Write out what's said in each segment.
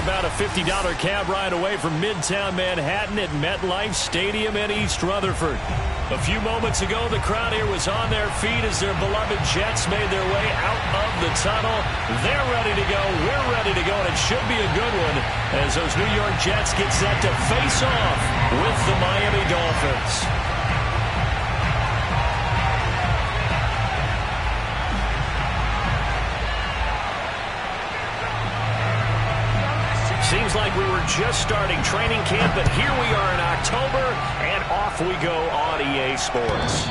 They're about a $50 cab ride away from Midtown Manhattan at MetLife Stadium in East Rutherford. A few moments ago, the crowd here was on their feet as their beloved Jets made their way out of the tunnel. They're ready to go. We're ready to go, and it should be a good one as those New York Jets get set to face off with the Miami Dolphins. Seems like we were just starting training camp, but here we are in October, and off we go on EA Sports.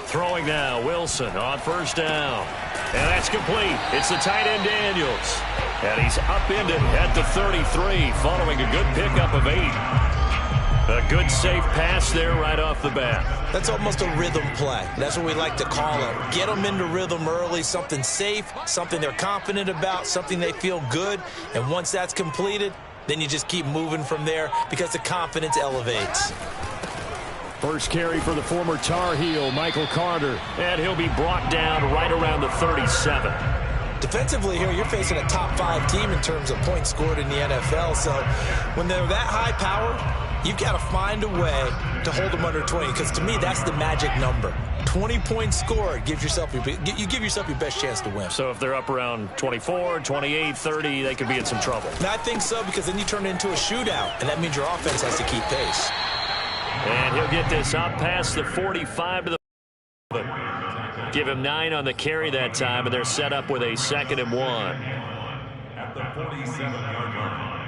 Throwing now, Wilson on first down. And that's complete. It's the tight end Daniels. And he's upended at the 33 following a good pickup of 8. A good safe pass there right off the bat. That's almost a rhythm play. That's what we like to call it. Get them into rhythm early, something safe, something they're confident about, something they feel good. And once that's completed, then you just keep moving from there because the confidence elevates. First carry for the former Tar Heel, Michael Carter. And he'll be brought down right around the 37. Defensively here, you're facing a top 5 team in terms of points scored in the NFL. So when they're that high-powered, you've got to find a way to hold them under 20. Because to me, that's the magic number. 20 points scored gives yourself you give yourself your best chance to win. So if they're up around 24, 28, 30, they could be in some trouble. And I think so, because then you turn it into a shootout, and that means your offense has to keep pace. And he'll get this up past the 45 to the... Give him 9 on the carry that time, and they're set up with a 2nd and 1. At the 47-yard line.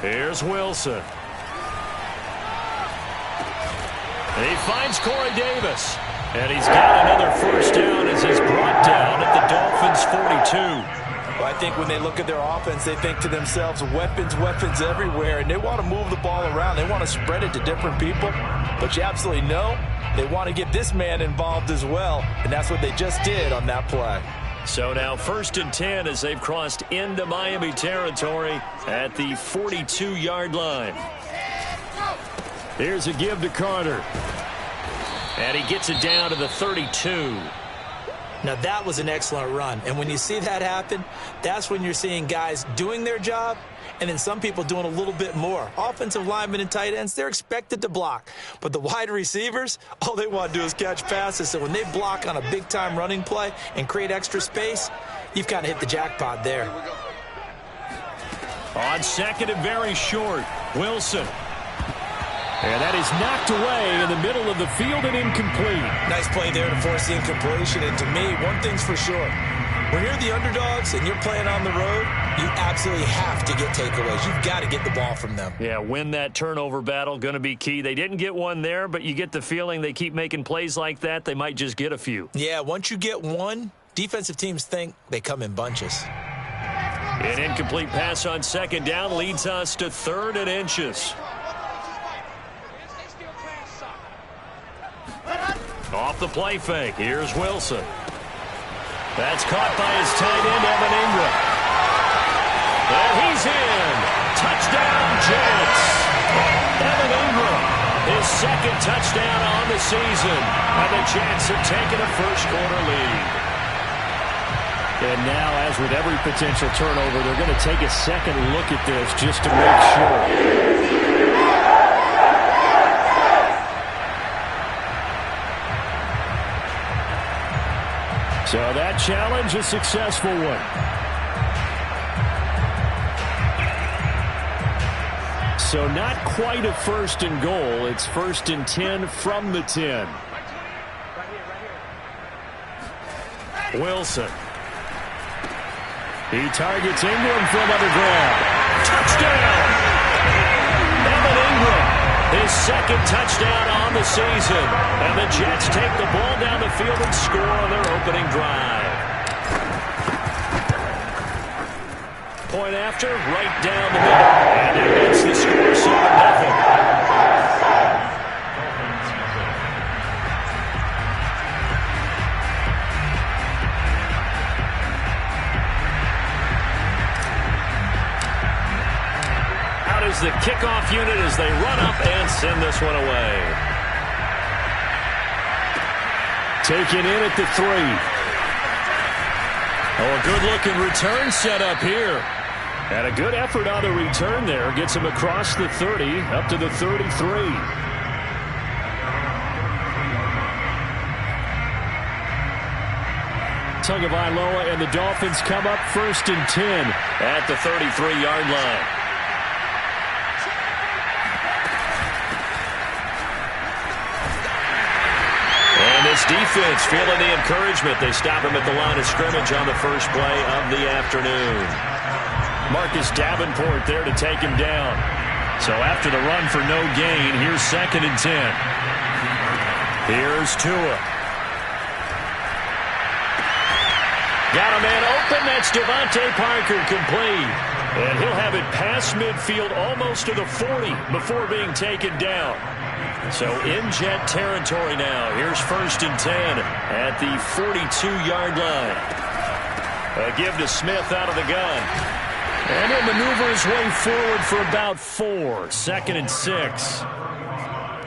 Here's Wilson. And he finds Corey Davis. And he's got another first down as he's brought down at the Dolphins' 42. Well, I think when they look at their offense, they think to themselves, weapons, weapons everywhere, and they want to move the ball around. They want to spread it to different people. But you absolutely know they want to get this man involved as well, and that's what they just did on that play. So now 1st and 10 as they've crossed into Miami territory at the 42-yard line. Here's a give to Carter. And he gets it down to the 32. Now, that was an excellent run. And when you see that happen, that's when you're seeing guys doing their job and then some people doing a little bit more. Offensive linemen and tight ends, they're expected to block. But the wide receivers, all they want to do is catch passes. So when they block on a big-time running play and create extra space, you've kind of hit the jackpot there. On 2nd and very short, Wilson. And that is knocked away in the middle of the field and incomplete. Nice play there to force the incompletion. And to me, one thing's for sure. When you're the underdogs and you're playing on the road, you absolutely have to get takeaways. You've got to get the ball from them. Yeah, win that turnover battle, going to be key. They didn't get one there, but you get the feeling they keep making plays like that, they might just get a few. Yeah, once you get one, defensive teams think they come in bunches. An incomplete pass on 2nd down leads us to 3rd and inches. Off the play fake. Here's Wilson. That's caught by his tight end, Evan Ingram. And he's in. Touchdown, Jets. Evan Ingram, his 2nd touchdown on the season. And the Jets have taken a first-quarter lead. And now, as with every potential turnover, they're going to take a second look at this just to make sure. So that challenge, a successful one. So not quite a 1st and goal. It's 1st and 10 from the 10. Wilson. He targets Ingram for another grab. Touchdown! Evan Ingram His second touchdown on the season. And the Jets take the ball down the field and score on their opening drive. Point after, right down the middle. And it makes the score 7-0. Is the kickoff unit as they run up and send this one away. Taken in at the 3. Oh, a good-looking return set up here. And a good effort on the return there. Gets him across the 30, up to the 33. Tagovailoa and the Dolphins come up 1st and 10 at the 33-yard line. This defense feeling the encouragement. They stop him at the line of scrimmage on the first play of the afternoon. Marcus Davenport there to take him down. So after the run for no gain, here's 2nd and 10. Here's Tua. Got a man open. That's Devontae Parker, complete. And he'll have it past midfield almost to the 40 before being taken down. So in Jet territory now. Here's 1st and 10 at the 42-yard line. A give to Smith out of the gun. And he'll maneuver his way forward for about 4. 2nd and 6.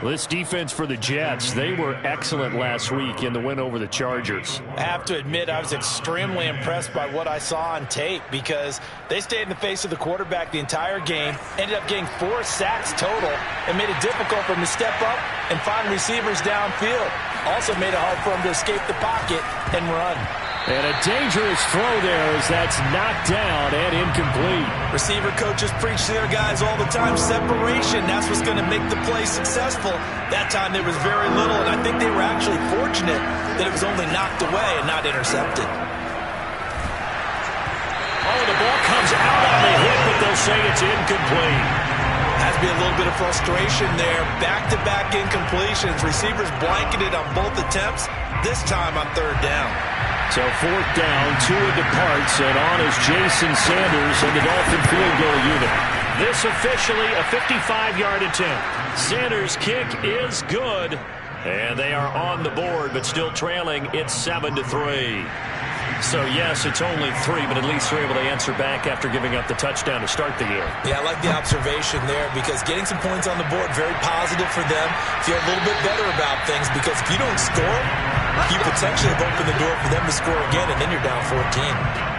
This defense for the Jets, they were excellent last week in the win over the Chargers. I have to admit, I was extremely impressed by what I saw on tape because they stayed in the face of the quarterback the entire game, ended up getting 4 sacks total, and made it difficult for him to step up and find receivers downfield. Also made it hard for him to escape the pocket and run. And a dangerous throw there as that's knocked down and incomplete. Receiver coaches preach to their guys all the time, separation. That's what's going to make the play successful. That time there was very little, and I think they were actually fortunate that it was only knocked away and not intercepted. Oh, the ball comes out on the hit, but they'll say it's incomplete. Has to be a little bit of frustration there. Back-to-back incompletions. Receivers blanketed on both attempts, this time on 3rd down. So 4th down, Tua departs, and on is Jason Sanders and the Dolphin field goal unit. This officially a 55-yard attempt. Sanders' kick is good, and they are on the board, but still trailing. It's 7-3. So, yes, it's only 3, but at least they're able to answer back after giving up the touchdown to start the game. Yeah, I like the observation there because getting some points on the board, very positive for them. Feel a little bit better about things because if you don't score, you potentially have opened the door for them to score again, and then you're down 14.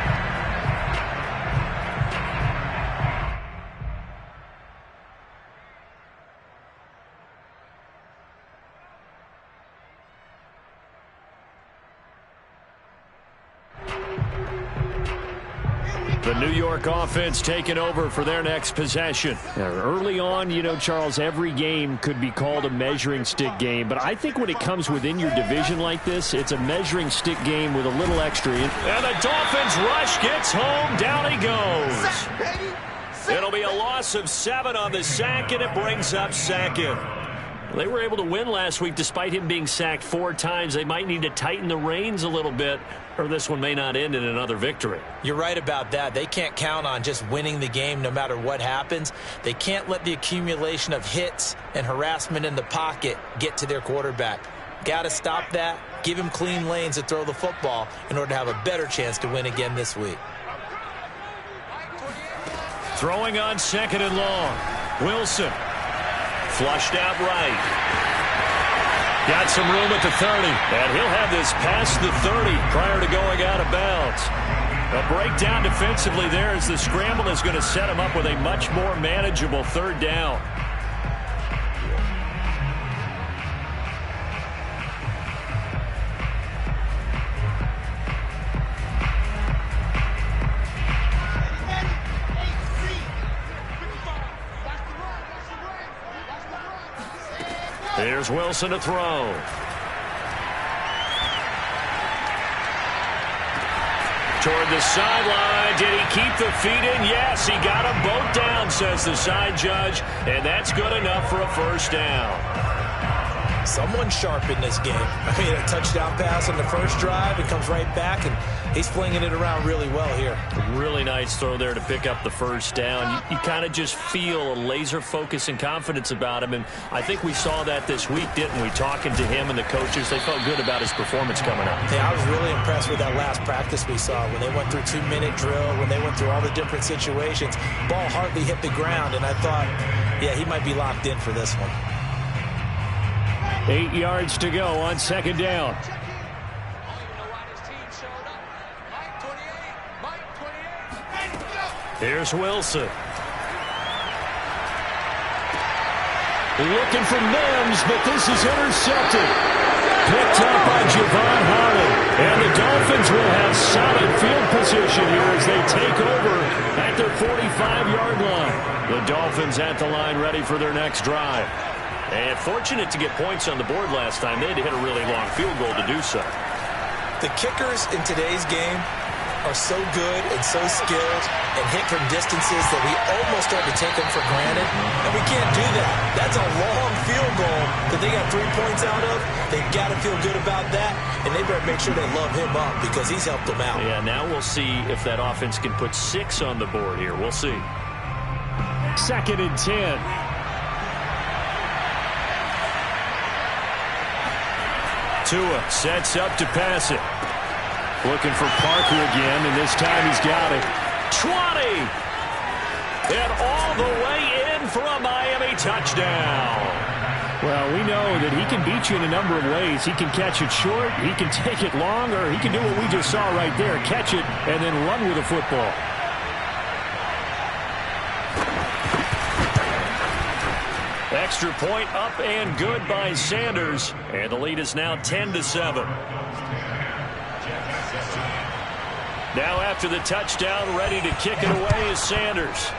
The New York offense taking over for their next possession. Now, early on, you know, Charles, every game could be called a measuring stick game. But I think when it comes within your division like this, it's a measuring stick game with a little extra. And the Dolphins rush gets home. Down he goes. It'll be a loss of 7 on the sack, and it brings up 2nd. They were able to win last week despite him being sacked 4 times. They might need to tighten the reins a little bit, or this one may not end in another victory. You're right about that. They can't count on just winning the game no matter what happens. They can't let the accumulation of hits and harassment in the pocket get to their quarterback. Got to stop that, give him clean lanes to throw the football in order to have a better chance to win again this week. Throwing on 2nd and long. Wilson. Flushed out right. Got some room at the 30. And he'll have this past the 30 prior to going out of bounds. A breakdown defensively there as the scramble is going to set him up with a much more manageable 3rd down. Here's Wilson to throw. toward the sideline. Did he keep the feet in? Yes, he got them both down, says the side judge, and that's good enough for a first down. Someone sharp in this game. I mean, a touchdown pass on the first drive. It comes right back, and he's flinging it around really well here. Really nice throw there to pick up the first down. You kind of just feel a laser focus and confidence about him, and I think we saw that this week, didn't we? Talking to him and the coaches, they felt good about his performance coming up. Yeah, I was really impressed with that last practice we saw when they went through 2-minute drill, when they went through all the different situations. Ball hardly hit the ground, and I thought, yeah, he might be locked in for this one. 8 yards to go on second down. Here's Wilson. Looking for Mims, but this is intercepted. Picked up by Javon Holland. And the Dolphins will have solid field position here as they take over at their 45-yard line. The Dolphins at the line ready for their next drive. And fortunate to get points on the board last time. They had to hit a really long field goal to do so. The kickers in today's game are so good and so skilled and hit from distances that we almost start to take them for granted. And we can't do that. That's a long field goal that they got 3 points out of. They've got to feel good about that, and they better make sure they love him up because he's helped them out. Yeah, now we'll see if that offense can put 6 on the board here. We'll see. 2nd and 10. Tua sets up to pass it. Looking for Parker again, and this time he's got it. 20! And all the way in for a Miami touchdown. Well, we know that he can beat you in a number of ways. He can catch it short, he can take it long, or he can do what we just saw right there, catch it and then run with the football. Extra point up and good by Sanders. And the lead is now 10-7. Now after the touchdown, ready to kick it away is Sanders.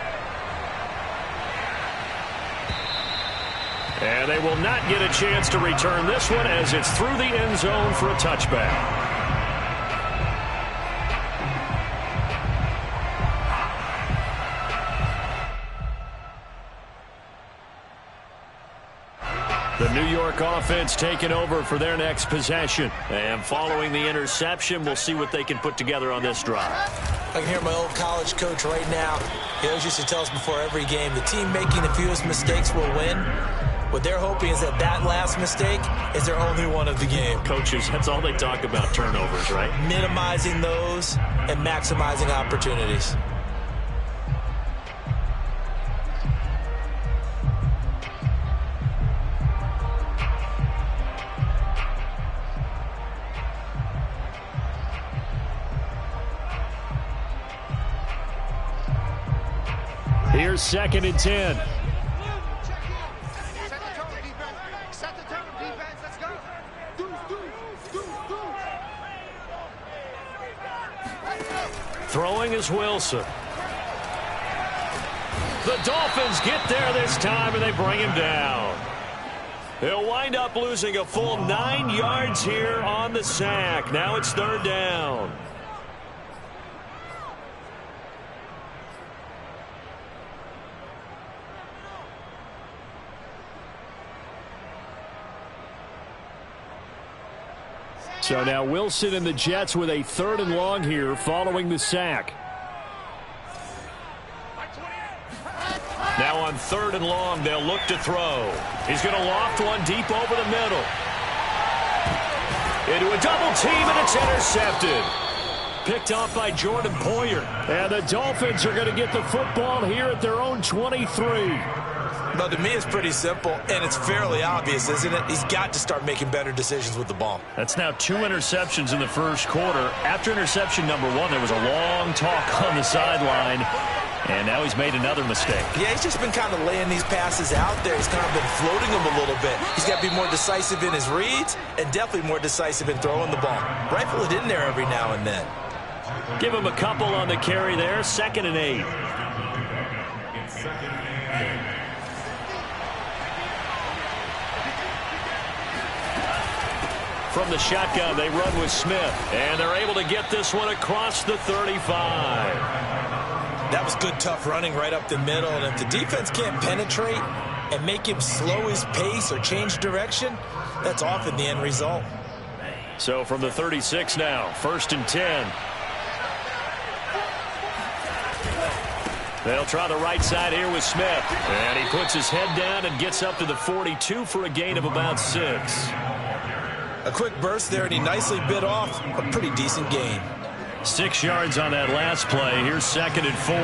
And they will not get a chance to return this one as it's through the end zone for a touchback. The New York offense taking over for their next possession. And following the interception, we'll see what they can put together on this drive. I can hear my old college coach right now. He always used to tell us before every game, the team making the fewest mistakes will win. What they're hoping is that that last mistake is their only one of the game. Coaches, that's all they talk about, turnovers, right? Minimizing those and maximizing opportunities. Here's 2nd and 10. Set the tone, defense. Let's go. Throwing is Wilson. The Dolphins get there this time, and they bring him down. They'll wind up losing a full 9 yards here on the sack. Now it's 3rd down. So now Wilson and the Jets with a 3rd and long here following the sack. Now on 3rd and long, they'll look to throw. He's going to loft one deep over the middle. Into a double team, and it's intercepted. Picked off by Jordan Poyer. And the Dolphins are going to get the football here at their own 23. But to me, it's pretty simple, and it's fairly obvious, isn't it? He's got to start making better decisions with the ball. That's now 2 interceptions in the first quarter. After interception number 1, there was a long talk on the sideline, and now he's made another mistake. Yeah, he's just been kind of laying these passes out there. He's kind of been floating them a little bit. He's got to be more decisive in his reads and definitely more decisive in throwing the ball. Rifle it in there every now and then. Give him a couple on the carry there. 2nd and 8. From the shotgun, they run with Smith. And they're able to get this one across the 35. That was good, tough running right up the middle. And if the defense can't penetrate and make him slow his pace or change direction, that's often the end result. So from the 36 now, 1st and 10. They'll try the right side here with Smith. And he puts his head down and gets up to the 42 for a gain of about 6. A quick burst there, and he nicely bit off a pretty decent gain. 6 yards on that last play. Here's 2nd and 4.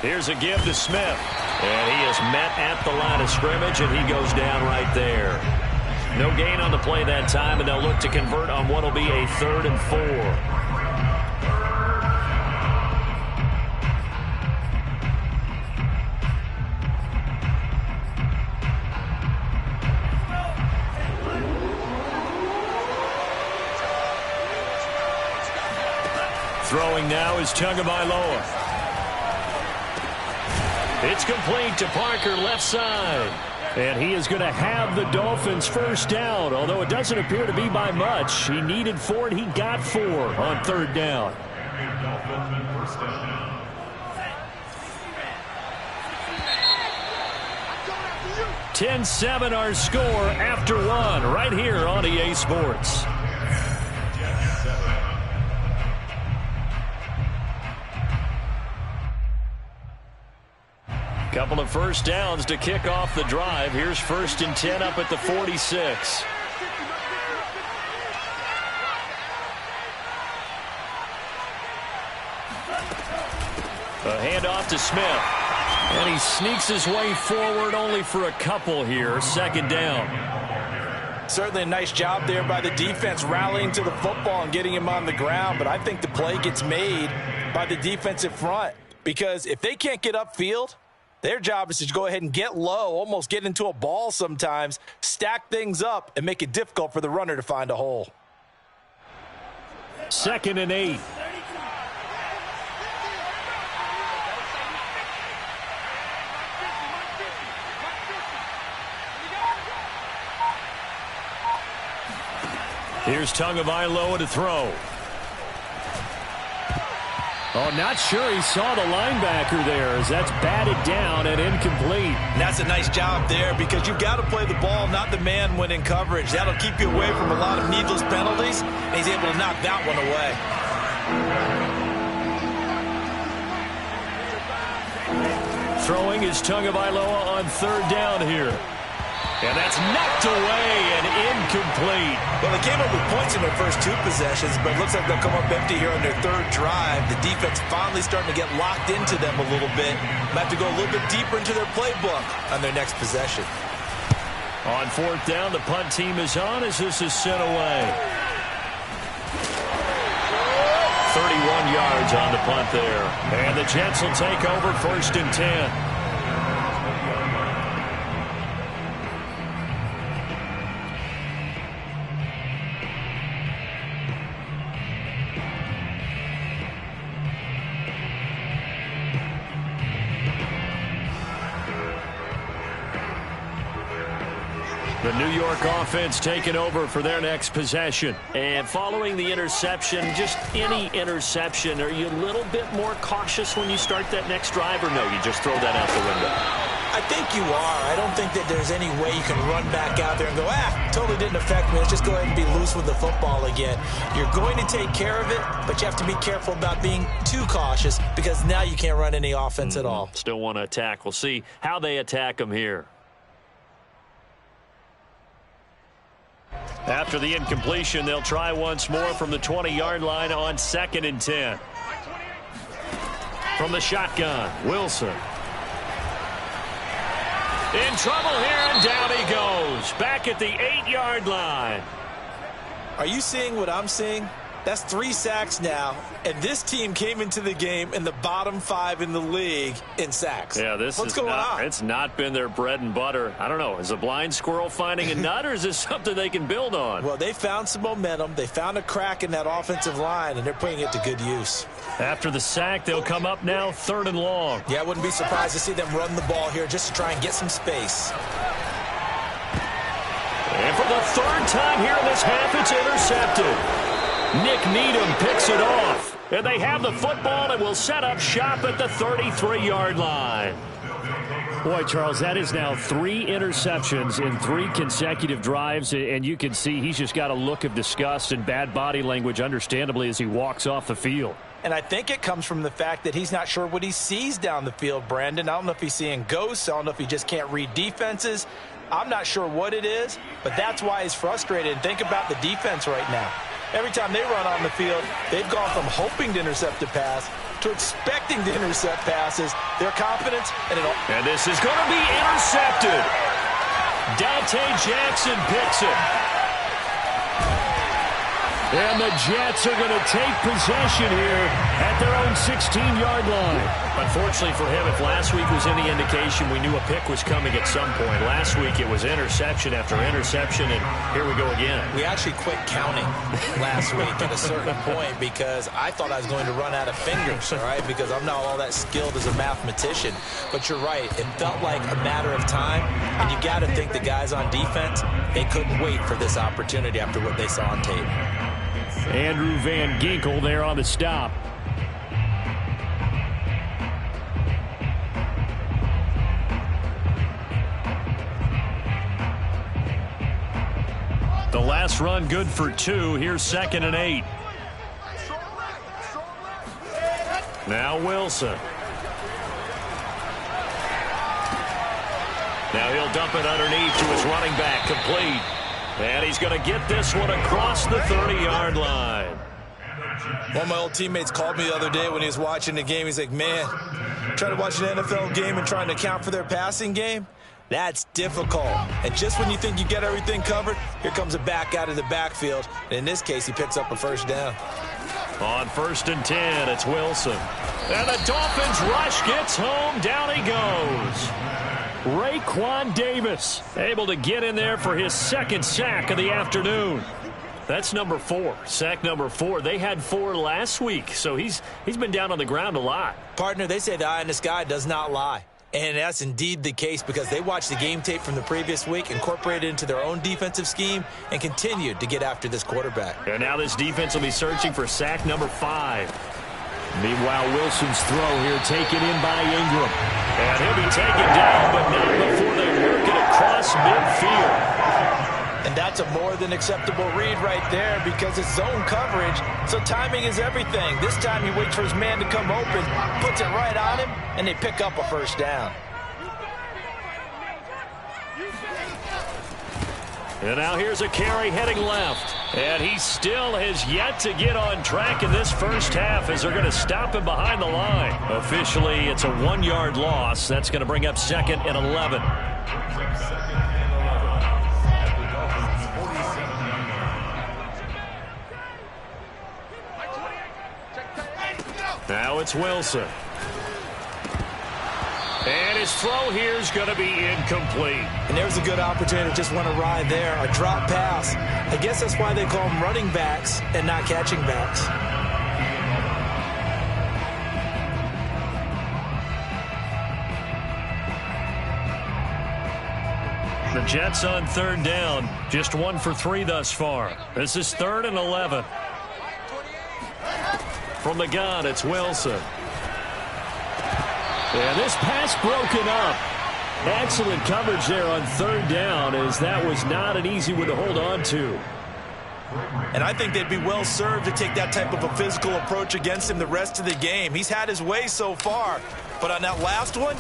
Here's a give to Smith. And he is met at the line of scrimmage, and he goes down right there. No gain on the play that time, and they'll look to convert on what will be a 3rd and 4. Throwing now is Tagovailoa. It's complete to Parker, left side. And he is going to have the Dolphins first down, although it doesn't appear to be by much. He needed 4, and he got 4 on 3rd down. 10-7 our score after 1 right here on EA Sports. Couple of first downs to kick off the drive. Here's 1st and 10 up at the 46. A handoff to Smith. And he sneaks his way forward only for a couple here. 2nd down. Certainly a nice job there by the defense rallying to the football and getting him on the ground. But I think the play gets made by the defensive front. Because if they can't get upfield, their job is to go ahead and get low, almost get into a ball sometimes, stack things up, and make it difficult for the runner to find a hole. 2nd and 8. Here's Tagovailoa to throw. Oh, not sure he saw the linebacker there as that's batted down and incomplete. And that's a nice job there because you've got to play the ball, not the man when in coverage. That'll keep you away from a lot of needless penalties, and he's able to knock that one away. Throwing is Tagovailoa on 3rd down here. And that's knocked away and incomplete. Well, they came up with points in their first 2 possessions, but it looks like they'll come up empty here on their 3rd drive. The defense finally starting to get locked into them a little bit. Might have to go a little bit deeper into their playbook on their next possession. On 4th down, the punt team is on as this is sent away. 31 yards on the punt there. And the Jets will take over 1st and 10. The New York offense taking over for their next possession. And following the interception, just any interception, are you a little bit more cautious when you start that next drive, or no, you just throw that out the window? I think you are. I don't think that there's any way you can run back out there and go, totally didn't affect me. Let's just go ahead and be loose with the football again. You're going to take care of it, but you have to be careful about being too cautious because now you can't run any offense at all. Still want to attack. We'll see how they attack them here. After the incompletion, they'll try once more from the 20-yard line on 2nd and 10. From the shotgun, Wilson. In trouble here, and down he goes. Back at the 8-yard line. Are you seeing what I'm seeing? That's 3 sacks now, and this team came into the game in the bottom 5 in the league in sacks. Yeah, What's going on? It's not been their bread and butter. I don't know. Is a blind squirrel finding a nut, or is this something they can build on? Well, they found some momentum. They found a crack in that offensive line, and they're putting it to good use. After the sack, they'll come up now 3rd and long. Yeah, I wouldn't be surprised to see them run the ball here just to try and get some space. And for the 3rd time here in this half, it's intercepted. Nick Needham picks it off. And they have the football and will set up shop at the 33-yard line. Boy, Charles, that is now 3 interceptions in 3 consecutive drives, and you can see he's just got a look of disgust and bad body language, understandably, as he walks off the field. And I think it comes from the fact that he's not sure what he sees down the field, Brandon. I don't know if he's seeing ghosts. I don't know if he just can't read defenses. I'm not sure what it is, but that's why he's frustrated. And think about the defense right now. Every time they run on the field, they've gone from hoping to intercept a pass to expecting to intercept passes. Their confidence and this is going to be intercepted. Dante Jackson picks it. And the Jets are going to take possession here at their own 16-yard line. Unfortunately for him, if last week was any indication, we knew a pick was coming at some point. Last week it was interception after interception, and here we go again. We actually quit counting last week at a certain point because I thought I was going to run out of fingers, all right, because I'm not all that skilled as a mathematician. But you're right. It felt like a matter of time, and you got to think the guys on defense, they couldn't wait for this opportunity after what they saw on tape. Andrew Van Ginkel there on the stop. The last run good for 2. Here's 2nd and 8. Now Wilson. Now he'll dump it underneath to his running back, complete. And he's going to get this one across the 30-yard line. One of my old teammates called me the other day when he was watching the game. He's like, man, trying to watch an NFL game and trying to account for their passing game, that's difficult. And just when you think you get everything covered, here comes a back out of the backfield. And in this case, he picks up a 1st down. On 1st and 10, it's Wilson. And the Dolphins rush gets home. Down he goes. Raekwon Davis able to get in there for his 2nd sack of the afternoon. That's number 4. Sack number 4. They had 4 last week, so he's been down on the ground a lot. Partner, they say the eye in the sky does not lie. And that's indeed the case because they watched the game tape from the previous week, incorporated it into their own defensive scheme, and continued to get after this quarterback. And now this defense will be searching for sack number 5. Meanwhile, Wilson's throw here taken in by Ingram. And he'll be taken down, but not before they work it across midfield. And that's a more than acceptable read right there because it's zone coverage, so timing is everything. This time he waits for his man to come open, puts it right on him, and they pick up a 1st down. And now here's a carry heading left. And he still has yet to get on track in this first half as they're going to stop him behind the line. Officially, it's a 1-yard loss. That's going to bring up 2nd and 11. Now it's Wilson. And his throw here is going to be incomplete. And there's a good opportunity to just want to ride there. A drop pass. I guess that's why they call them running backs and not catching backs. The Jets on 3rd down. Just 1 for 3 thus far. This is 3rd and 11. From the gun, it's Wilson. And this pass broken up. Excellent coverage there on 3rd down, as that was not an easy one to hold on to. And I think they'd be well served to take that type of a physical approach against him the rest of the game. He's had his way so far, but on that last one,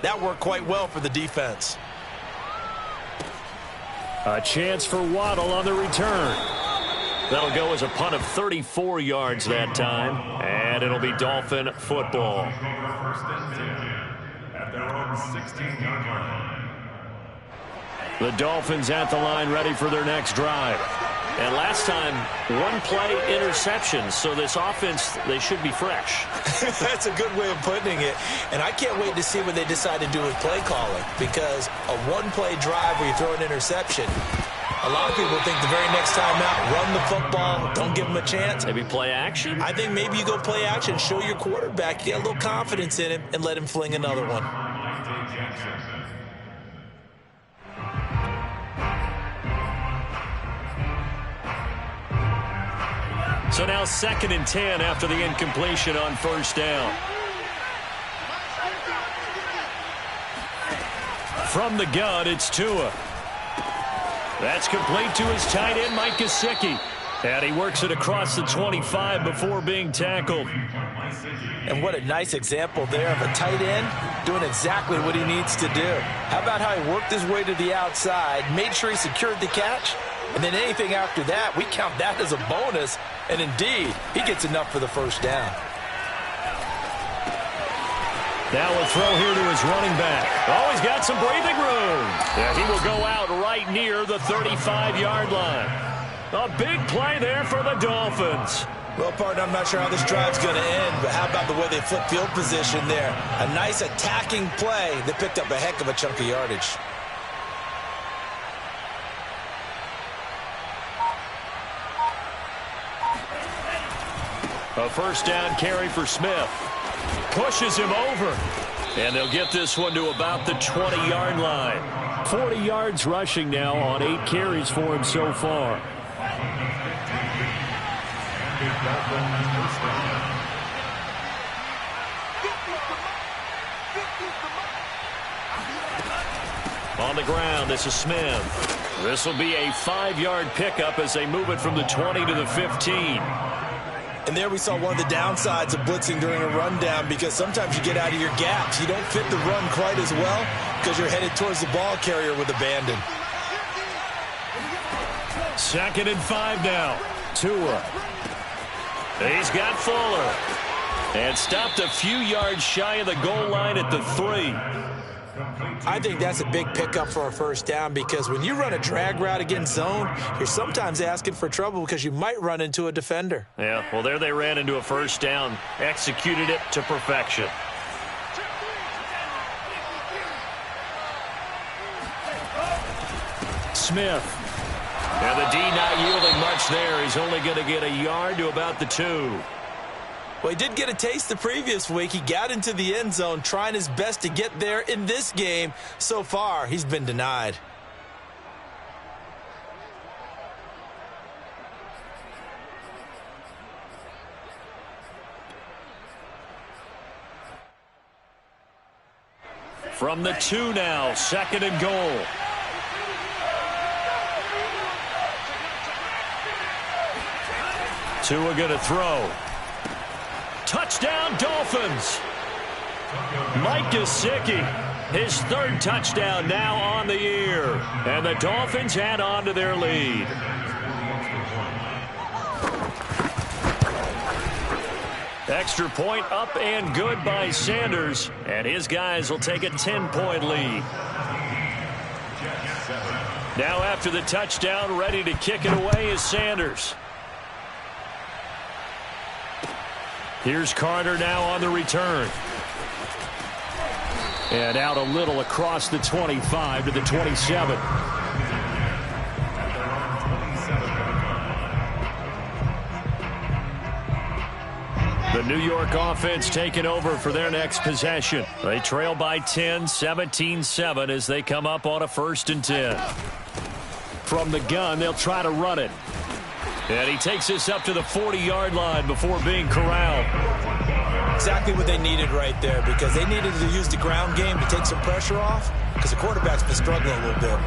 that worked quite well for the defense. A chance for Waddle on the return. That'll go as a punt of 34 yards that time, and it'll be Dolphin football. At their own 16-yard line. The Dolphins at the line ready for their next drive. And last time, one-play interception. So this offense, they should be fresh. That's a good way of putting it. And I can't wait to see what they decide to do with play calling, because a one-play drive where you throw an interception, a lot of people think the very next time out, run the football, don't give them a chance. Maybe play action? I think maybe you go play action, show your quarterback, get a little confidence in him, and let him fling another one. So now 2nd and 10 after the incompletion on first down. From the gun, it's Tua. That's complete to his tight end, Mike Gesicki. And he works it across the 25 before being tackled. And what a nice example there of a tight end doing exactly what he needs to do. How about how he worked his way to the outside, made sure he secured the catch, and then anything after that, we count that as a bonus. And indeed, he gets enough for the first down. Now a throw here to his running back. Oh, he's got some breathing room. Yeah, he will go out right near the 35-yard line. A big play there for the Dolphins. Well, partner, I'm not sure how this drive's going to end, but how about the way they flip field position there? A nice attacking play that picked up a heck of a chunk of yardage. A first down carry for Smith. Pushes him over. And they'll get this one to about the 20-yard line. 40 yards rushing now on 8 carries for him so far. On the ground, this is Smith. This will be a 5-yard pickup as they move it from the 20 to the 15. And there we saw one of the downsides of blitzing during a rundown, because sometimes you get out of your gaps. You don't fit the run quite as well because you're headed towards the ball carrier with abandon. 2nd and 5 now. Tua. He's got Fuller. And stopped a few yards shy of the goal line at the 3. I think that's a big pickup for a first down, because when you run a drag route against zone, you're sometimes asking for trouble because you might run into a defender. Yeah, well, there they ran into a first down, executed it to perfection. Smith. And the D not yielding much there. He's only going to get a yard to about the 2. Well, he did get a taste the previous week. He got into the end zone trying his best to get there in this game. So far, he's been denied. From the 2 now, 2nd and goal. Tua going to throw. Touchdown, Dolphins. Mike Gesicki, his 3rd touchdown now on the year. And the Dolphins add on to their lead. Extra point up and good by Sanders. And his guys will take a 10-point lead. Now after the touchdown, ready to kick it away is Sanders. Here's Carter now on the return. And out a little across the 25 to the 27. The New York offense taking over for their next possession. They trail by 10, 17-7 as they come up on a 1st and 10. From the gun, they'll try to run it. And he takes this up to the 40-yard line before being corralled. Exactly what they needed right there, because they needed to use the ground game to take some pressure off, because the quarterback's been struggling a little bit.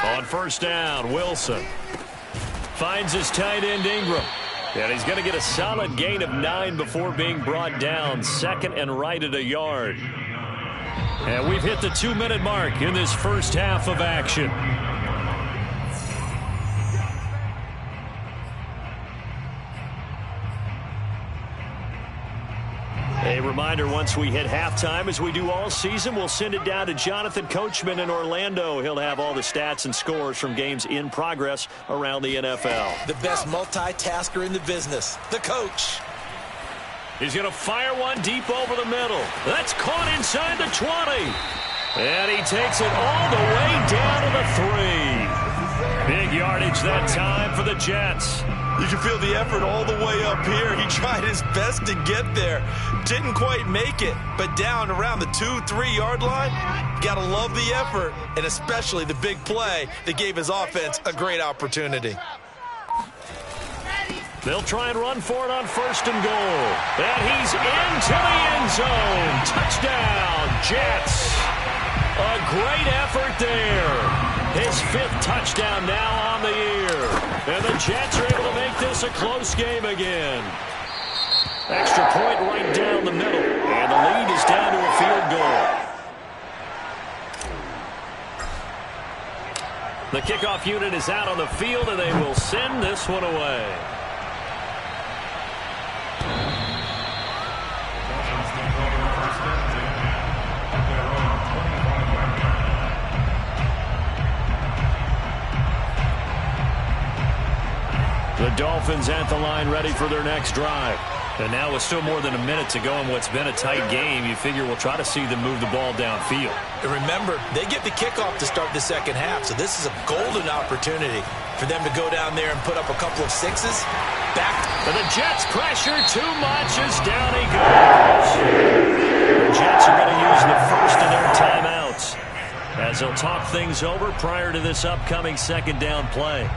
On first down, Wilson finds his tight end Ingram. And he's going to get a solid gain of 9 before being brought down. 2nd and right at a yard. And we've hit the 2-minute mark in this first half of action. A reminder, once we hit halftime, as we do all season, we'll send it down to Jonathan Coachman in Orlando. He'll have all the stats and scores from games in progress around the NFL. The best multitasker in the business, the coach. He's going to fire one deep over the middle. That's caught inside the 20. And he takes it all the way down to the 3. Big yardage that time for the Jets. You can feel the effort all the way up here. He tried his best to get there. Didn't quite make it, but down around the 2-3 yard line, gotta love the effort, and especially the big play that gave his offense a great opportunity. They'll try and run for it on 1st and goal. And he's into the end zone. Touchdown, Jets. A great effort there. His 5th touchdown now on the year. And the Jets are able to make this a close game again. Extra point right down the middle. And the lead is down to a field goal. The kickoff unit is out on the field, and they will send this one away. The Dolphins at the line ready for their next drive. And now with still more than a minute to go in what's been a tight game, you figure we'll try to see them move the ball downfield. And remember, they get the kickoff to start the second half, so this is a golden opportunity for them to go down there and put up a couple of sixes. Back. And the Jets pressure too much as down he goes. The Jets are going to use the first of their timeouts as they'll talk things over prior to this upcoming second down play.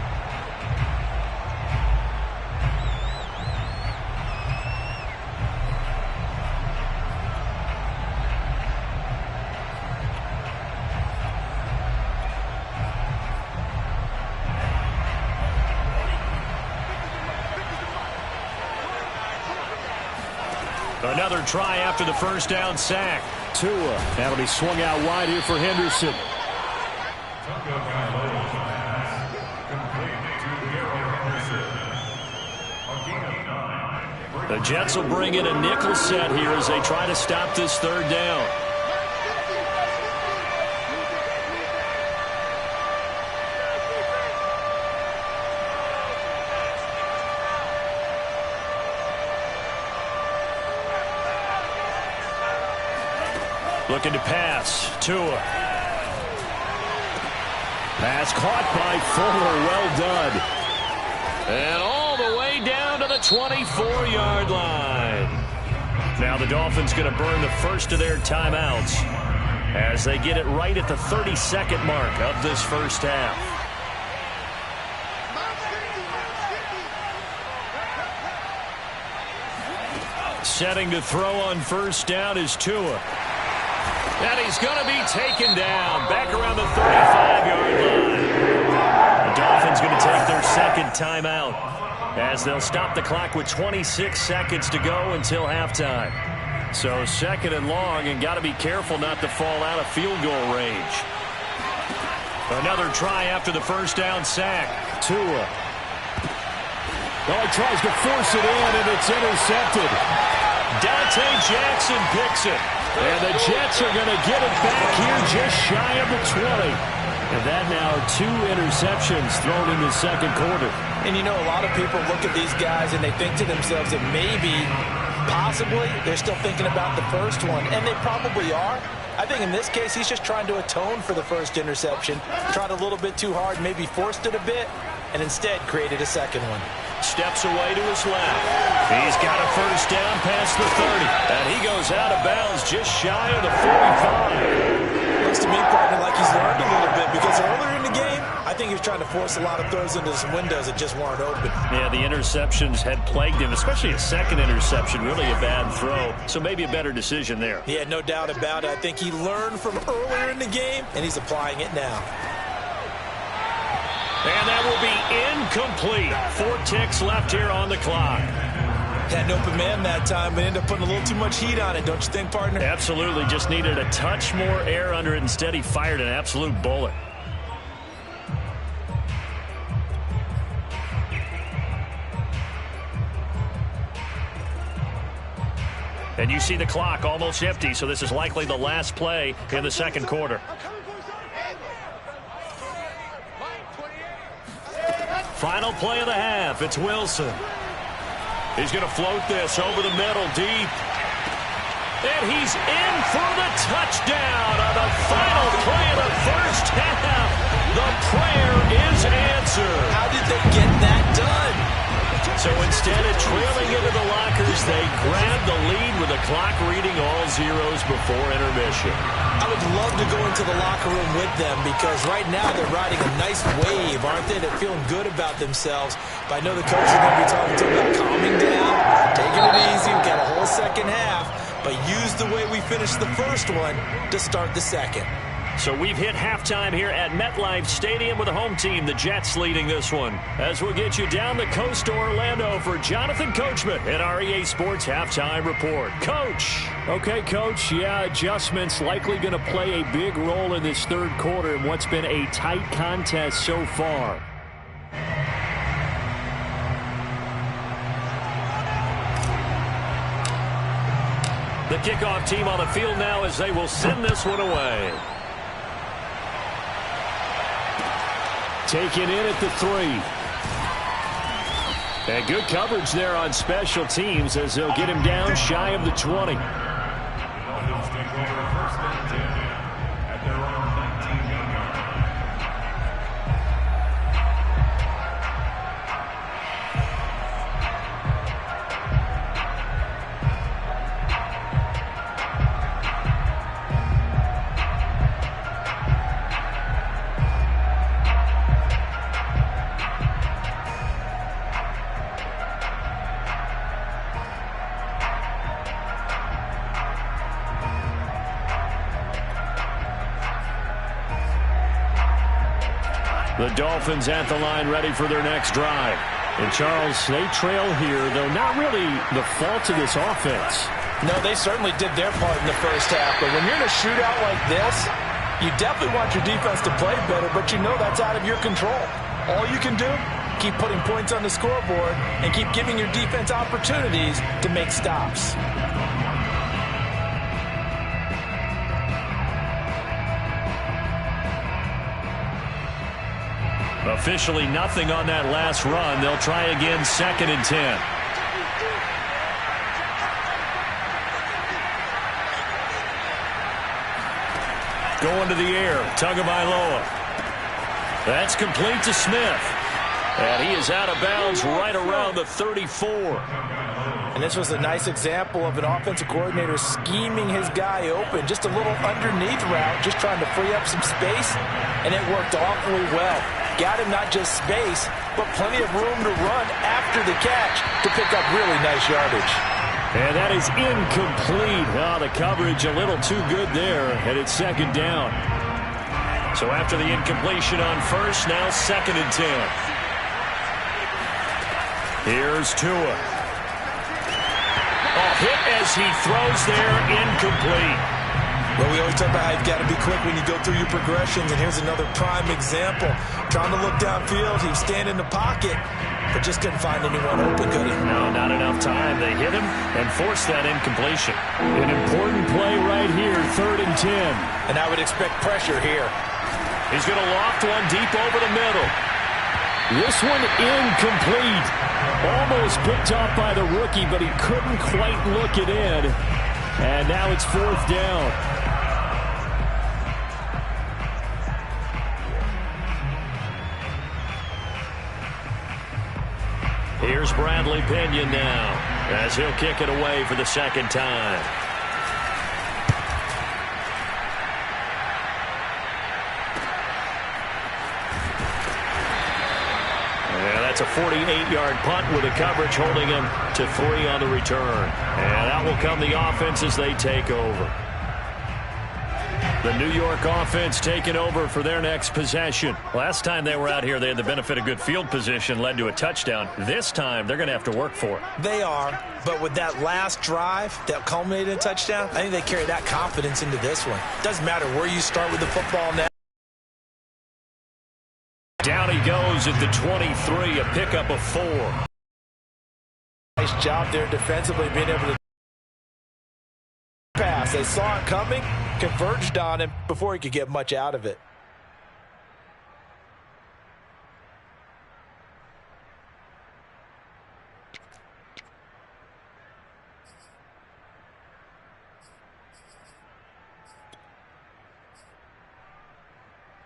Another try after the first down sack. Tua. That'll be swung out wide here for Henderson. The Jets will bring in a nickel set here as they try to stop this third down. Looking to pass. Tua. Pass caught by Fuller. Well done. And all the way down to the 24-yard line. Now the Dolphins going to burn the first of their timeouts as they get it right at the 32nd mark of this first half. Setting to throw on first down is Tua. And he's going to be taken down back around the 35-yard line. The Dolphins going to take their second timeout as they'll stop the clock with 26 seconds to go until halftime. So second and long, and got to be careful not to fall out of field goal range. Another try after the first down sack. Tua. Oh, he tries to force it in, and it's intercepted. Dante Jackson picks it. And the Jets are going to get it back here just shy of the 20. And that now 2 interceptions thrown in the second quarter. And you know, a lot of people look at these guys and they think to themselves that maybe, possibly, they're still thinking about the first one. And they probably are. I think in this case, he's just trying to atone for the first interception. Tried a little bit too hard, maybe forced it a bit, and instead created a second one. Steps away to his left. He's got a first down past the 30. And he goes out of bounds just shy of the 45. Looks to me, partner, like he's learned a little bit because earlier in the game, I think he was trying to force a lot of throws into some windows that just weren't open. Yeah, the interceptions had plagued him, especially a second interception, really a bad throw. So maybe a better decision there. Yeah, no doubt about it. I think he learned from earlier in the game, and he's applying it now. And that will be incomplete. 4 ticks left here on the clock. Had an open man that time, but ended up putting a little too much heat on it, don't you think, partner? Absolutely. Just needed a touch more air under it. Instead, he fired an absolute bullet. And you see the clock almost empty, so this is likely the last play in the second quarter. Final play of the half. It's Wilson. He's going to float this over the middle deep. And he's in for the touchdown on the final play of the first half. The prayer is answered. How did they get that done? So instead of trailing into the lockers, they grabbed the lead with the clock reading all zeros before intermission. I would love to go into the locker room with them because right now they're riding a nice wave, aren't they? They're feeling good about themselves. But I know the coaches are going to be talking to them about calming down, taking it easy. We've got a whole second half, but use the way we finished the first one to start the second. So we've hit halftime here at MetLife Stadium with the home team, the Jets, leading this one. As we'll get you down the coast to Orlando for Jonathan Coachman at our EA Sports Halftime Report. Coach. Okay, Coach. Yeah, adjustments likely going to play a big role in this third quarter in what's been a tight contest so far. The kickoff team on the field now as they will send this one away. Taken in at the 3. And good coverage there on special teams as they'll get him down shy of the 20. Dolphins take over first and 10 at their own 19-yard line. The Dolphins at the line ready for their next drive. And Charles, they trail here, though not really the fault of this offense. No, they certainly did their part in the first half, but when you're in a shootout like this, you definitely want your defense to play better, but you know that's out of your control. All you can do, keep putting points on the scoreboard and keep giving your defense opportunities to make stops. Officially nothing on that last run. They'll try again, second and 10. Going to the air, Tagovailoa. That's complete to Smith. And he is out of bounds right around the 34. And this was a nice example of an offensive coordinator scheming his guy open. Just a little underneath route, just trying to free up some space. And it worked awfully well. Got him not just space, but plenty of room to run after the catch to pick up really nice yardage. And that is incomplete. Oh, the coverage a little too good there, and it's second down. So after the incompletion on first, now second and 10. Here's Tua. Hit as he throws there, incomplete. Well, we always talk about how you've got to be quick when you go through your progressions, and here's another prime example. Trying to look downfield, he was standing in the pocket, but just couldn't find anyone open, could he? No, not enough time. They hit him and forced that incompletion. An important play right here, third and 10. And I would expect pressure here. He's going to loft one deep over the middle. This one incomplete. Almost picked off by the rookie, but he couldn't quite look it in. And now it's fourth down. Here's Bradley Pinion now as he'll kick it away for the second time. That's a 48-yard punt with the coverage holding him to 3 on the return. And out will come the offense as they take over. The New York offense taking over for their next possession. Last time they were out here, they had the benefit of good field position, led to a touchdown. This time, they're going to have to work for it. They are, but with that last drive that culminated in a touchdown, I think they carry that confidence into this one. Doesn't matter where you start with the football now. Down he goes at the 23, a pickup of 4. Nice job there defensively, being able to pass. They saw it coming, converged on him before he could get much out of it.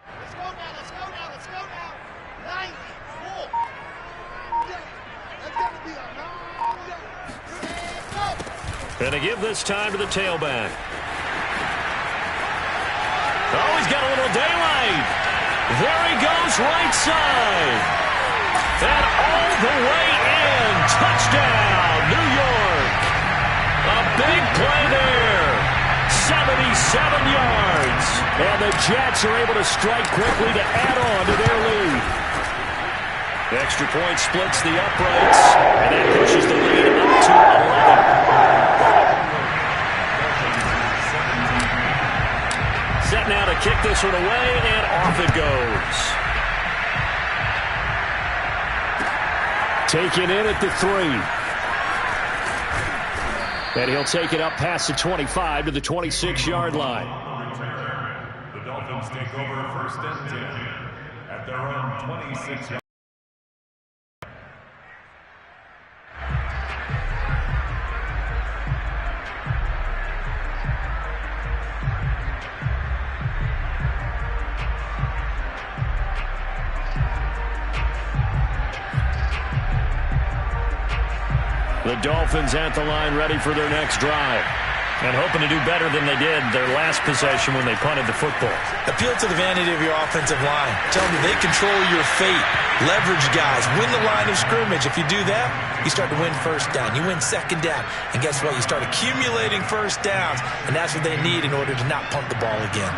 Let's go now, let's go now, let's go now. 94. That's gonna be a long day. Let's go. Gonna give this time to the tailback. Oh, he's got a little daylight. There he goes, right side. And all the way in. Touchdown, New York. A big play there. 77 yards. And the Jets are able to strike quickly to add on to their lead. The extra point splits the uprights, and that pushes the lead up to 11. Set now to kick this one away, and off it goes. Taken in at the 3. And he'll take it up past the 25 to the 26-yard line. The Dolphins take over first and 10 at their own 26. The Dolphins at the line, ready for their next drive. And hoping to do better than they did their last possession when they punted the football. Appeal to the vanity of your offensive line. Tell them they control your fate. Leverage guys. Win the line of scrimmage. If you do that, you start to win first down. You win second down. And guess what? You start accumulating first downs. And that's what they need in order to not punt the ball again.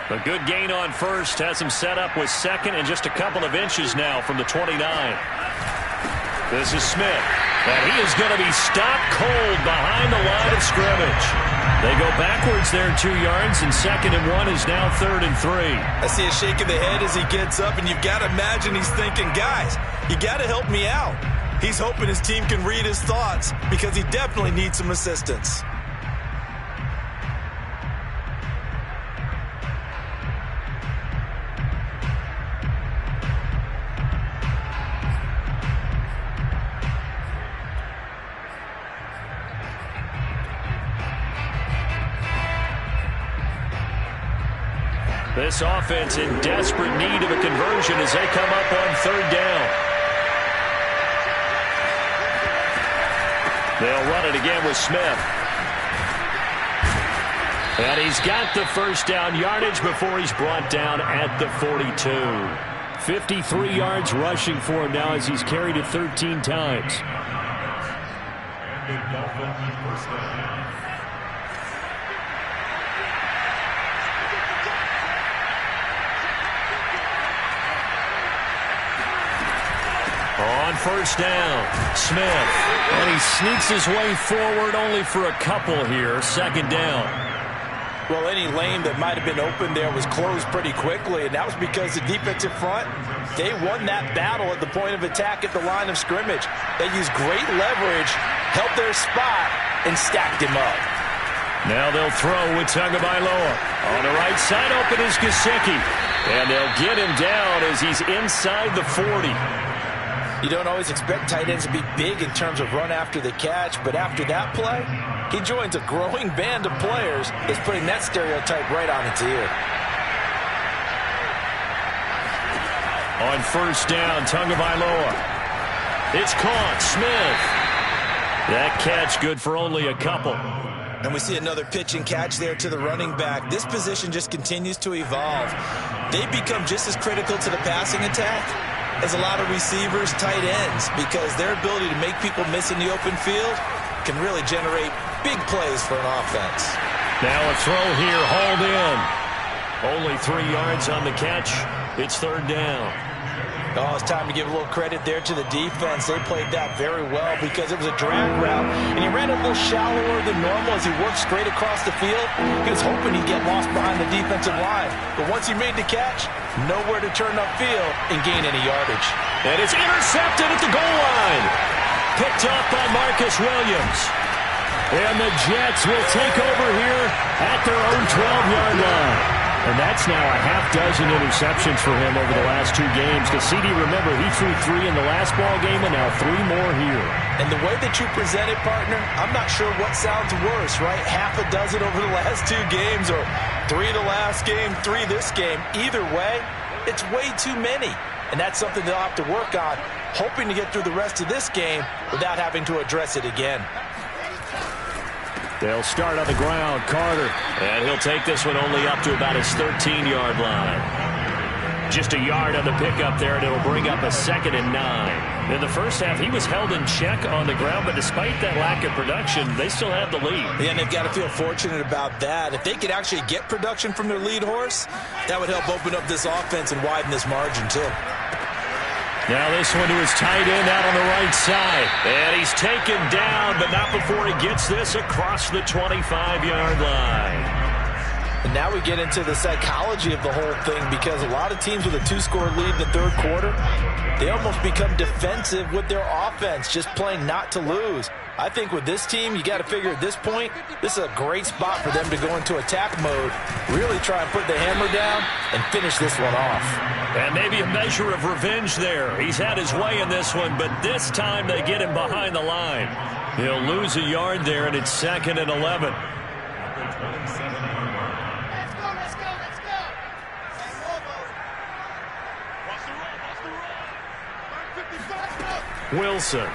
A good gain on first has him set up with second and just a couple of inches now from the 29. This is Smith. And he is going to be stopped cold behind the line of scrimmage. They go backwards there 2 yards, and 2nd and 1 is now 3rd and 3. I see a shake of the head as he gets up, and you've got to imagine he's thinking, guys, you got to help me out. He's hoping his team can read his thoughts because he definitely needs some assistance. This offense in desperate need of a conversion as they come up on 3rd down. They'll run it again with Smith. And he's got the first down yardage before he's brought down at the 42. 53 yards rushing for him now as he's carried it 13 times. And the Dolphins first down. On first down, Smith. And he sneaks his way forward only for a couple here. 2nd down. Well, any lane that might have been open there was closed pretty quickly, and that was because the defensive front, they won that battle at the point of attack at the line of scrimmage. They used great leverage, held their spot, and stacked him up. Now they'll throw with Tagovailoa. On the right side, open is Gesicki. And they'll get him down as he's inside the 40. You don't always expect tight ends to be big in terms of run after the catch, but after that play, he joins a growing band of players that's putting that stereotype right on its ear. On first down, Tagovailoa. It's caught. Smith. That catch good for only a couple. And we see another pitch and catch there to the running back. This position just continues to evolve. They become just as critical to the passing attack as a lot of receivers, tight ends, because their ability to make people miss in the open field can really generate Big plays for an offense. Now a throw here, hauled in. Only 3 yards on the catch. It's third down. Oh, it's time to give a little credit there to the defense. They played that very well because it was a drag route, and he ran a little shallower than normal as he worked straight across the field. He was hoping he'd get lost behind the defensive line. But once he made the catch, nowhere to turn upfield and gain any yardage. And it's intercepted at the goal line. Picked up by Marcus Williams. And the Jets will take over here at their own 12-yard line. And that's now a half-dozen interceptions for him over the last 2 games. Because CD, remember, he threw 3 in the last ball game and now 3 more here. And the way that you present it, partner, I'm not sure what sounds worse, right? Half a dozen over the last 2 games or 3 the last game, 3 this game. Either way, it's way too many. And that's something they'll have to work on, hoping to get through the rest of this game without having to address it again. They'll start on the ground. Carter. And he'll take this one only up to about his 13-yard line. Just a yard on the pickup there, and it'll bring up a 2nd and 9. In the first half, he was held in check on the ground, but despite that lack of production, they still have the lead. Yeah, and they've got to feel fortunate about that. If they could actually get production from their lead horse, that would help open up this offense and widen this margin, too. Now this one to his tight end out on the right side. And he's taken down, but not before he gets this across the 25-yard line. And now we get into the psychology of the whole thing, because a lot of teams with a 2-score lead in the third quarter, they almost become defensive with their offense, just playing not to lose. I think with this team, you got to figure at this point, this is a great spot for them to go into attack mode, really try and put the hammer down and finish this one off. And maybe a measure of revenge there. He's had his way in this one, but this time they get him behind the line. He'll lose a yard there, and it's 2nd and 11. Wilson.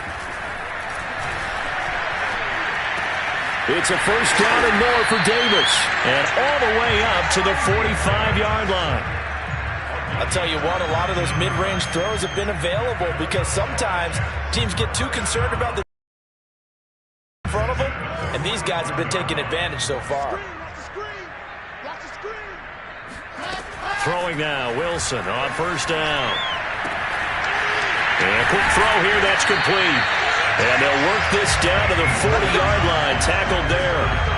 It's a first down and more for Davis. And all the way up to the 45-yard line. I'll tell you what, a lot of those mid-range throws have been available because sometimes teams get too concerned about the in front of them, and these guys have been taking advantage so far. Throwing now, Wilson on first down. And a quick throw here, that's complete. And they'll work this down to the 40-yard line, tackled there.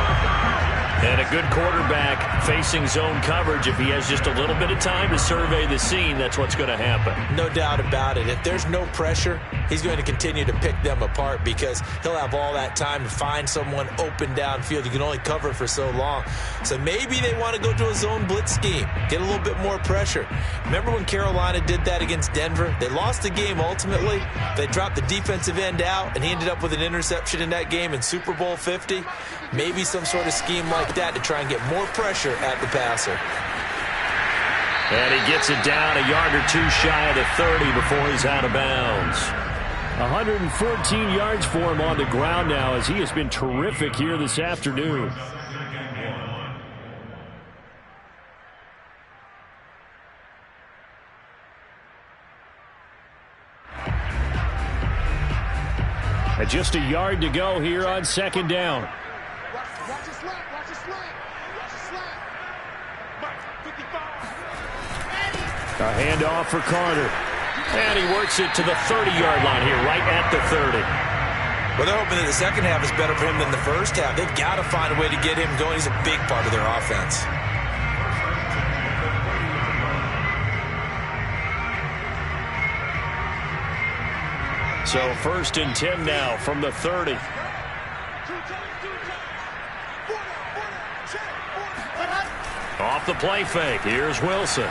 And a good quarterback facing zone coverage. If he has just a little bit of time to survey the scene, that's what's going to happen. No doubt about it. If there's no pressure, he's going to continue to pick them apart because he'll have all that time to find someone open downfield. You can only cover for so long. So maybe they want to go to a zone blitz scheme, get a little bit more pressure. Remember when Carolina did that against Denver? They lost the game ultimately. They dropped the defensive end out, and he ended up with an interception in that game in Super Bowl 50. Maybe some sort of scheme like that to try and get more pressure at the passer. And he gets it down a yard or 2 shy of the 30 before he's out of bounds. 114 yards for him on the ground now as he has been terrific here this afternoon. And just a yard to go here on second down. Watch the slant, watch the slant, watch the slant. Mike, 55. A handoff for Carter. And he works it to the 30-yard line here, right at the 30. Well, they're hoping that the second half is better for him than the first half. They've got to find a way to get him going. He's a big part of their offense. So 1st and 10 now from the 30. Off the play fake. Here's Wilson.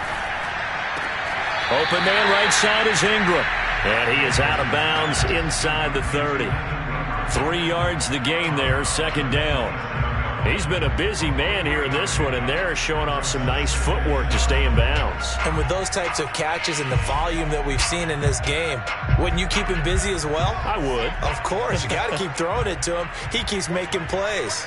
Open man right side is Ingram. And he is out of bounds inside the 30. 3 yards the gain there, second down. He's been a busy man here in this one, and they're showing off some nice footwork to stay in bounds. And with those types of catches and the volume that we've seen in this game, wouldn't you keep him busy as well? I would. Of course. You got to keep throwing it to him. He keeps making plays.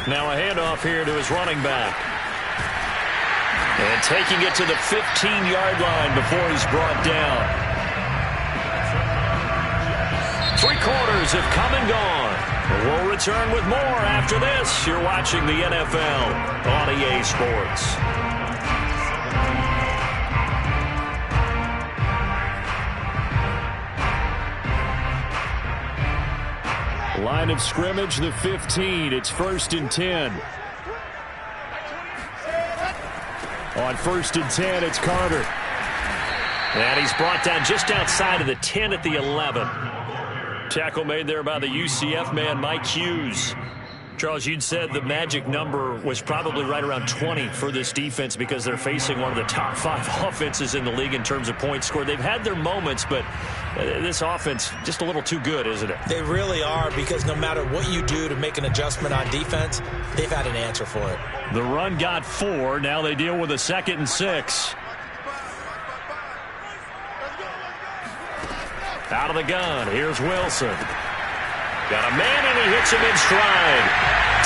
Now a handoff here to his running back. And taking it to the 15-yard line before he's brought down. 3 quarters have come and gone. We'll return with more after this. You're watching the NFL on EA Sports. Line of scrimmage, the 15. It's 1st and 10. On 1st and 10, it's Carter. And he's brought down just outside of the 10 at the 11. Tackle made there by the UCF man, Mike Hughes. Charles, you'd said the magic number was probably right around 20 for this defense because they're facing one of the top 5 offenses in the league in terms of points scored. They've had their moments, but this offense just a little too good, isn't it? They really are, because no matter what you do to make an adjustment on defense, they've had an answer for it. The run got 4. Now they deal with a 2nd and 6. Out of the gun. Here's Wilson. Got a man, and he hits him in stride.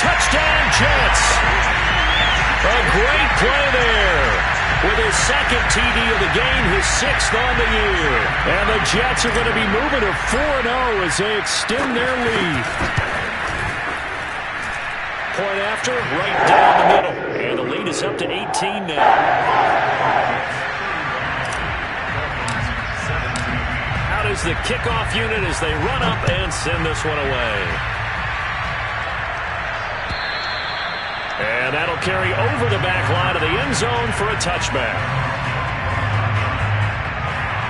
Touchdown, Jets. A great play there. With his 2nd TD of the game, his 6th on the year. And the Jets are going to be moving to 4-0 as they extend their lead. Point after, right down the middle. And the lead is up to 18 now. Out is the kickoff unit as they run up and send this one away. And that'll carry over the back line of the end zone for a touchback.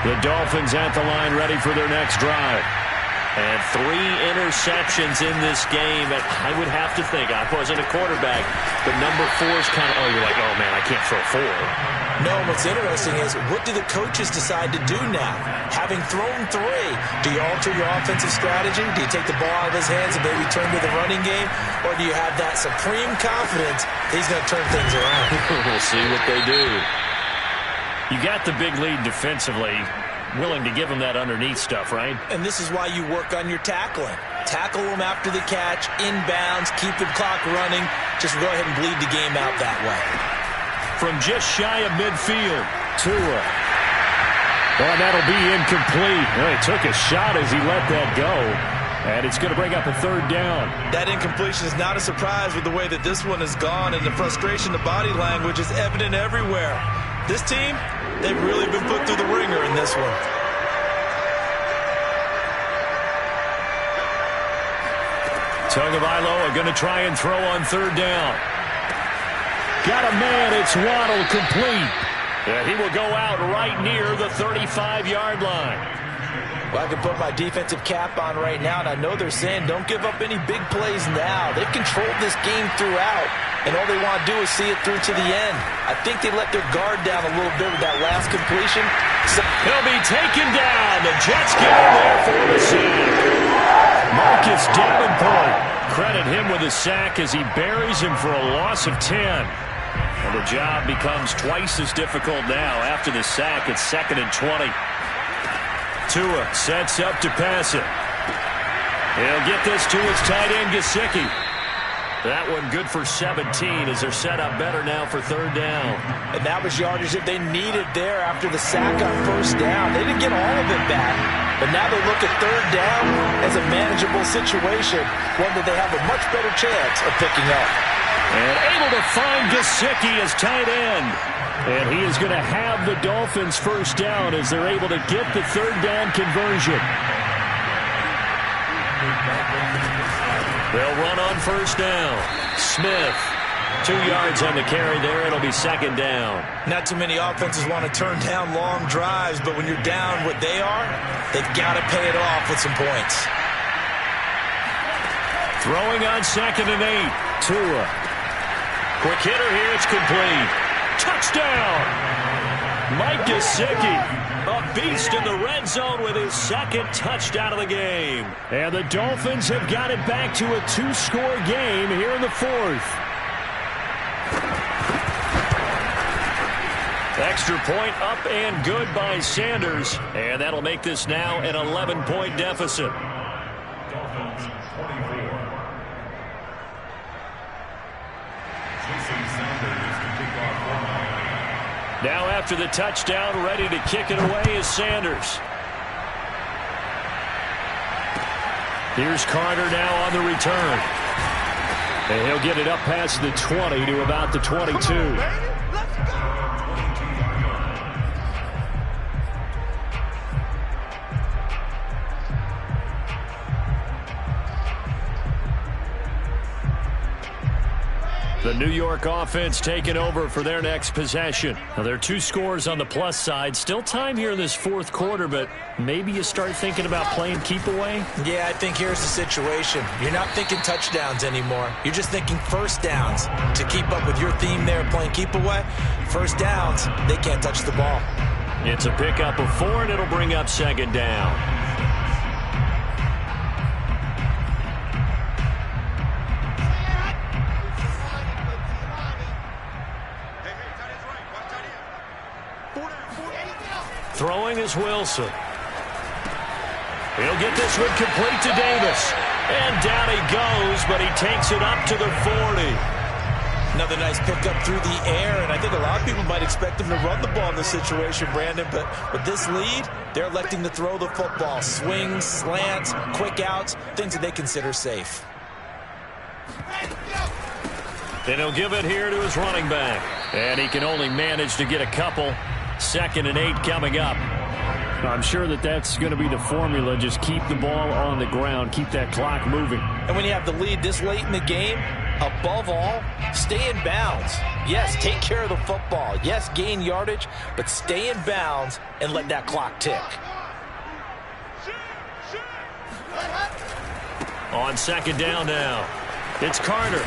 The Dolphins at the line ready for their next drive. And 3 interceptions in this game. And I would have to think, I wasn't a quarterback, but number 4 is kind of, you're like, oh, man, I can't throw 4. No, what's interesting is, what do the coaches decide to do now? Having thrown 3, do you alter your offensive strategy? Do you take the ball out of his hands and maybe turn to the running game? Or do you have that supreme confidence that he's going to turn things around? We'll see what they do. You got the big lead defensively. Willing to give him that underneath stuff, right? And this is why you work on your tackling. Tackle them after the catch, inbounds, keep the clock running. Just go ahead and bleed the game out that way. From just shy of midfield, Tua. Oh, that'll be incomplete. Well, he took a shot as he let that go. And it's going to bring up a 3rd down. That incompletion is not a surprise with the way that this one has gone, and the frustration, the body language is evident everywhere. This team, they've really been put through the ringer in this one. Tagovailoa going to try and throw on 3rd down. Got a man, it's Waddle, complete. Yeah, he will go out right near the 35-yard line. Well, I can put my defensive cap on right now, and I know they're saying don't give up any big plays now. They've controlled this game throughout, and all they want to do is see it through to the end. I think they let their guard down a little bit with that last completion. He'll be taken down. The Jets get in there for the sack. Marcus Davenport. Credit him with a sack as he buries him for a loss of 10. And the job becomes twice as difficult now after the sack. It's 2nd and 20. Tua sets up to pass it. He'll get this to his tight end, Gesicki. That one good for 17 as they're set up better now for 3rd down. And that was yardage that they needed there after the sack on 1st down. They didn't get all of it back, but now they look at 3rd down as a manageable situation, one that they have a much better chance of picking up. And able to find Gesicki as tight end. And he is going to have the Dolphins 1st down as they're able to get the 3rd down conversion. They'll run on 1st down. Smith, 2 yards on the carry there. It'll be 2nd down. Not too many offenses want to turn down long drives, but when you're down what they are, they've got to pay it off with some points. Throwing on 2nd and 8. Tua. Quick hitter here. It's complete. Touchdown! Mike Gesicki. A beast in the red zone with his 2nd touchdown of the game. And the Dolphins have got it back to a 2-score game here in the 4th. Extra point up and good by Sanders. And that'll make this now an 11-point deficit. Dolphins 24. Jason Sanders to kick off for Miami. Now after the touchdown, ready to kick it away is Sanders. Here's Carter now on the return. And he'll get it up past the 20 to about the 22. The New York offense taking over for their next possession. Now, there are 2 scores on the plus side. Still time here in this fourth quarter, but maybe you start thinking about playing keep away? Yeah, I think here's the situation. You're not thinking touchdowns anymore. You're just thinking first downs. To keep up with your theme there playing keep away, first downs, they can't touch the ball. It's a pickup of 4, and it'll bring up second down. Throwing is Wilson. He'll get this one complete to Davis. And down he goes, but he takes it up to the 40. Another nice pickup through the air, and I think a lot of people might expect him to run the ball in this situation, Brandon, but with this lead, they're electing to throw the football. Swings, slants, quick outs, things that they consider safe. Then he'll give it here to his running back. And he can only manage to get a couple. 2nd and 8 coming up. I'm sure that's going to be the formula. Just keep the ball on the ground. Keep that clock moving. And when you have the lead this late in the game, above all, stay in bounds. Yes, take care of the football. Yes, gain yardage, but stay in bounds and let that clock tick. On 2nd down now, it's Carter.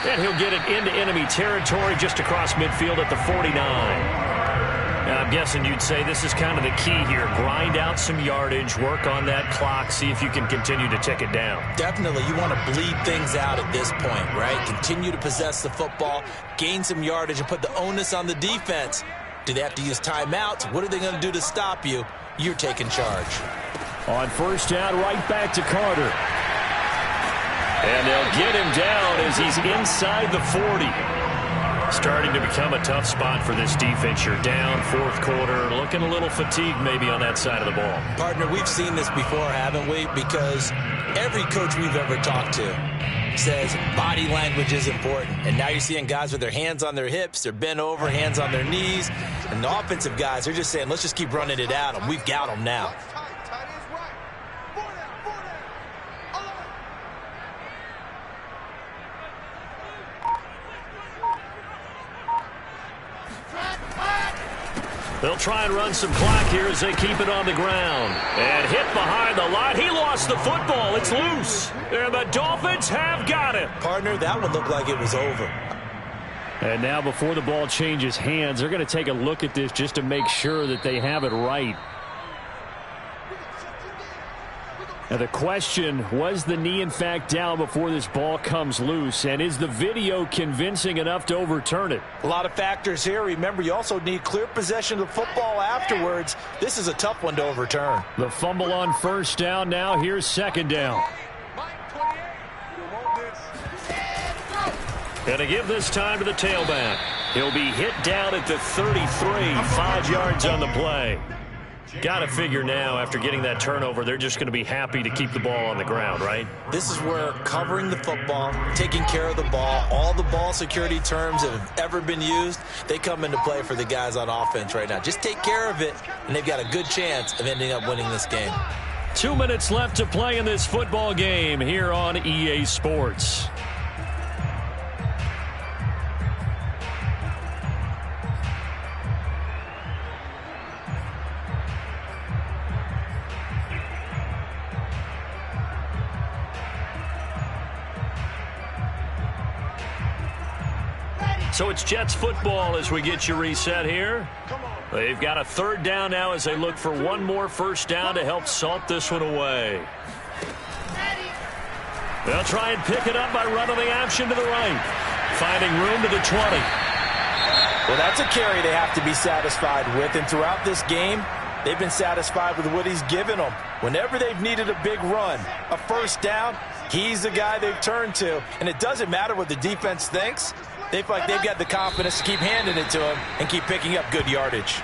And he'll get it into enemy territory just across midfield at the 49. Now, I'm guessing you'd say this is kind of the key here. Grind out some yardage, work on that clock, see if you can continue to tick it down. Definitely. You want to bleed things out at this point, right? Continue to possess the football, gain some yardage, and put the onus on the defense. Do they have to use timeouts? What are they going to do to stop you? You're taking charge. On 1st down, right back to Carter. And they'll get him down as he's inside the 40. Starting to become a tough spot for this defense. You're down 4th quarter, looking a little fatigued maybe on that side of the ball. Partner, we've seen this before, haven't we? Because every coach we've ever talked to says body language is important. And now you're seeing guys with their hands on their hips, they're bent over, hands on their knees. And the offensive guys, they're just saying, let's just keep running it at them. We've got them now. They'll try and run some clock here as they keep it on the ground. And hit behind the line. He lost the football. It's loose. And the Dolphins have got it. Partner, that one looked like it was over. And now before the ball changes hands, they're going to take a look at this just to make sure that they have it right. Now the question, was the knee in fact down before this ball comes loose? And is the video convincing enough to overturn it? A lot of factors here. Remember, you also need clear possession of the football afterwards. This is a tough one to overturn. The fumble on 1st down. Now here's 2nd down. And to give this time to the tailback. He'll be hit down at the 33, 5 yards on the play. Got to figure now, after getting that turnover, they're just going to be happy to keep the ball on the ground, right? This is where covering the football, taking care of the ball, all the ball security terms that have ever been used, they come into play for the guys on offense right now. Just take care of it, and they've got a good chance of ending up winning this game. 2 minutes left to play in this football game here on EA Sports. So it's Jets football as we get you reset here. They've got a 3rd down now as they look for one more 1st down to help salt this one away. They'll try and pick it up by running the option to the right. Finding room to the 20. Well, that's a carry they have to be satisfied with. And throughout this game, they've been satisfied with what he's given them. Whenever they've needed a big run, a 1st down, He's the guy they've turned to, and it doesn't matter what the defense thinks. They feel like they've got the confidence to keep handing it to him and keep picking up good yardage.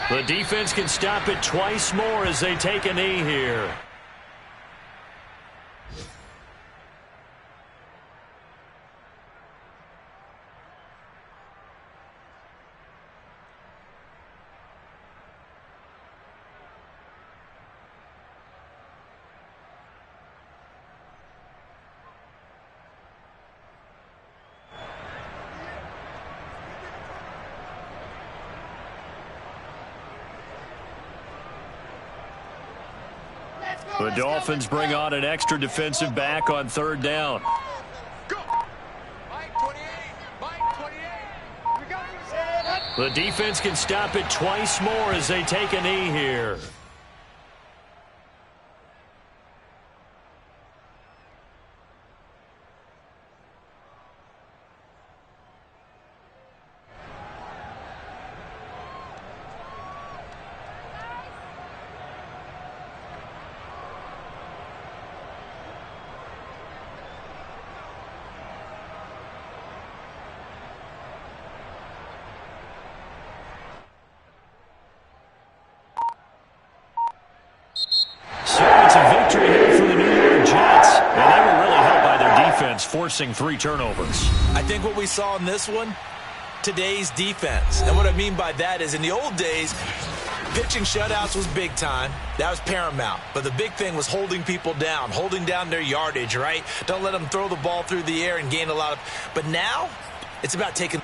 The defense can stop it twice more as they take a knee here. The Dolphins bring on an extra defensive back on third down. The defense can stop it twice more as they take a knee here. Forcing 3 turnovers. I think what we saw in this one, today's defense. And what I mean by that is in the old days, pitching shutouts was big time. That was paramount. But the big thing was holding people down, holding down their yardage, right? Don't let them throw the ball through the air and gain a lot of... But now, it's about taking...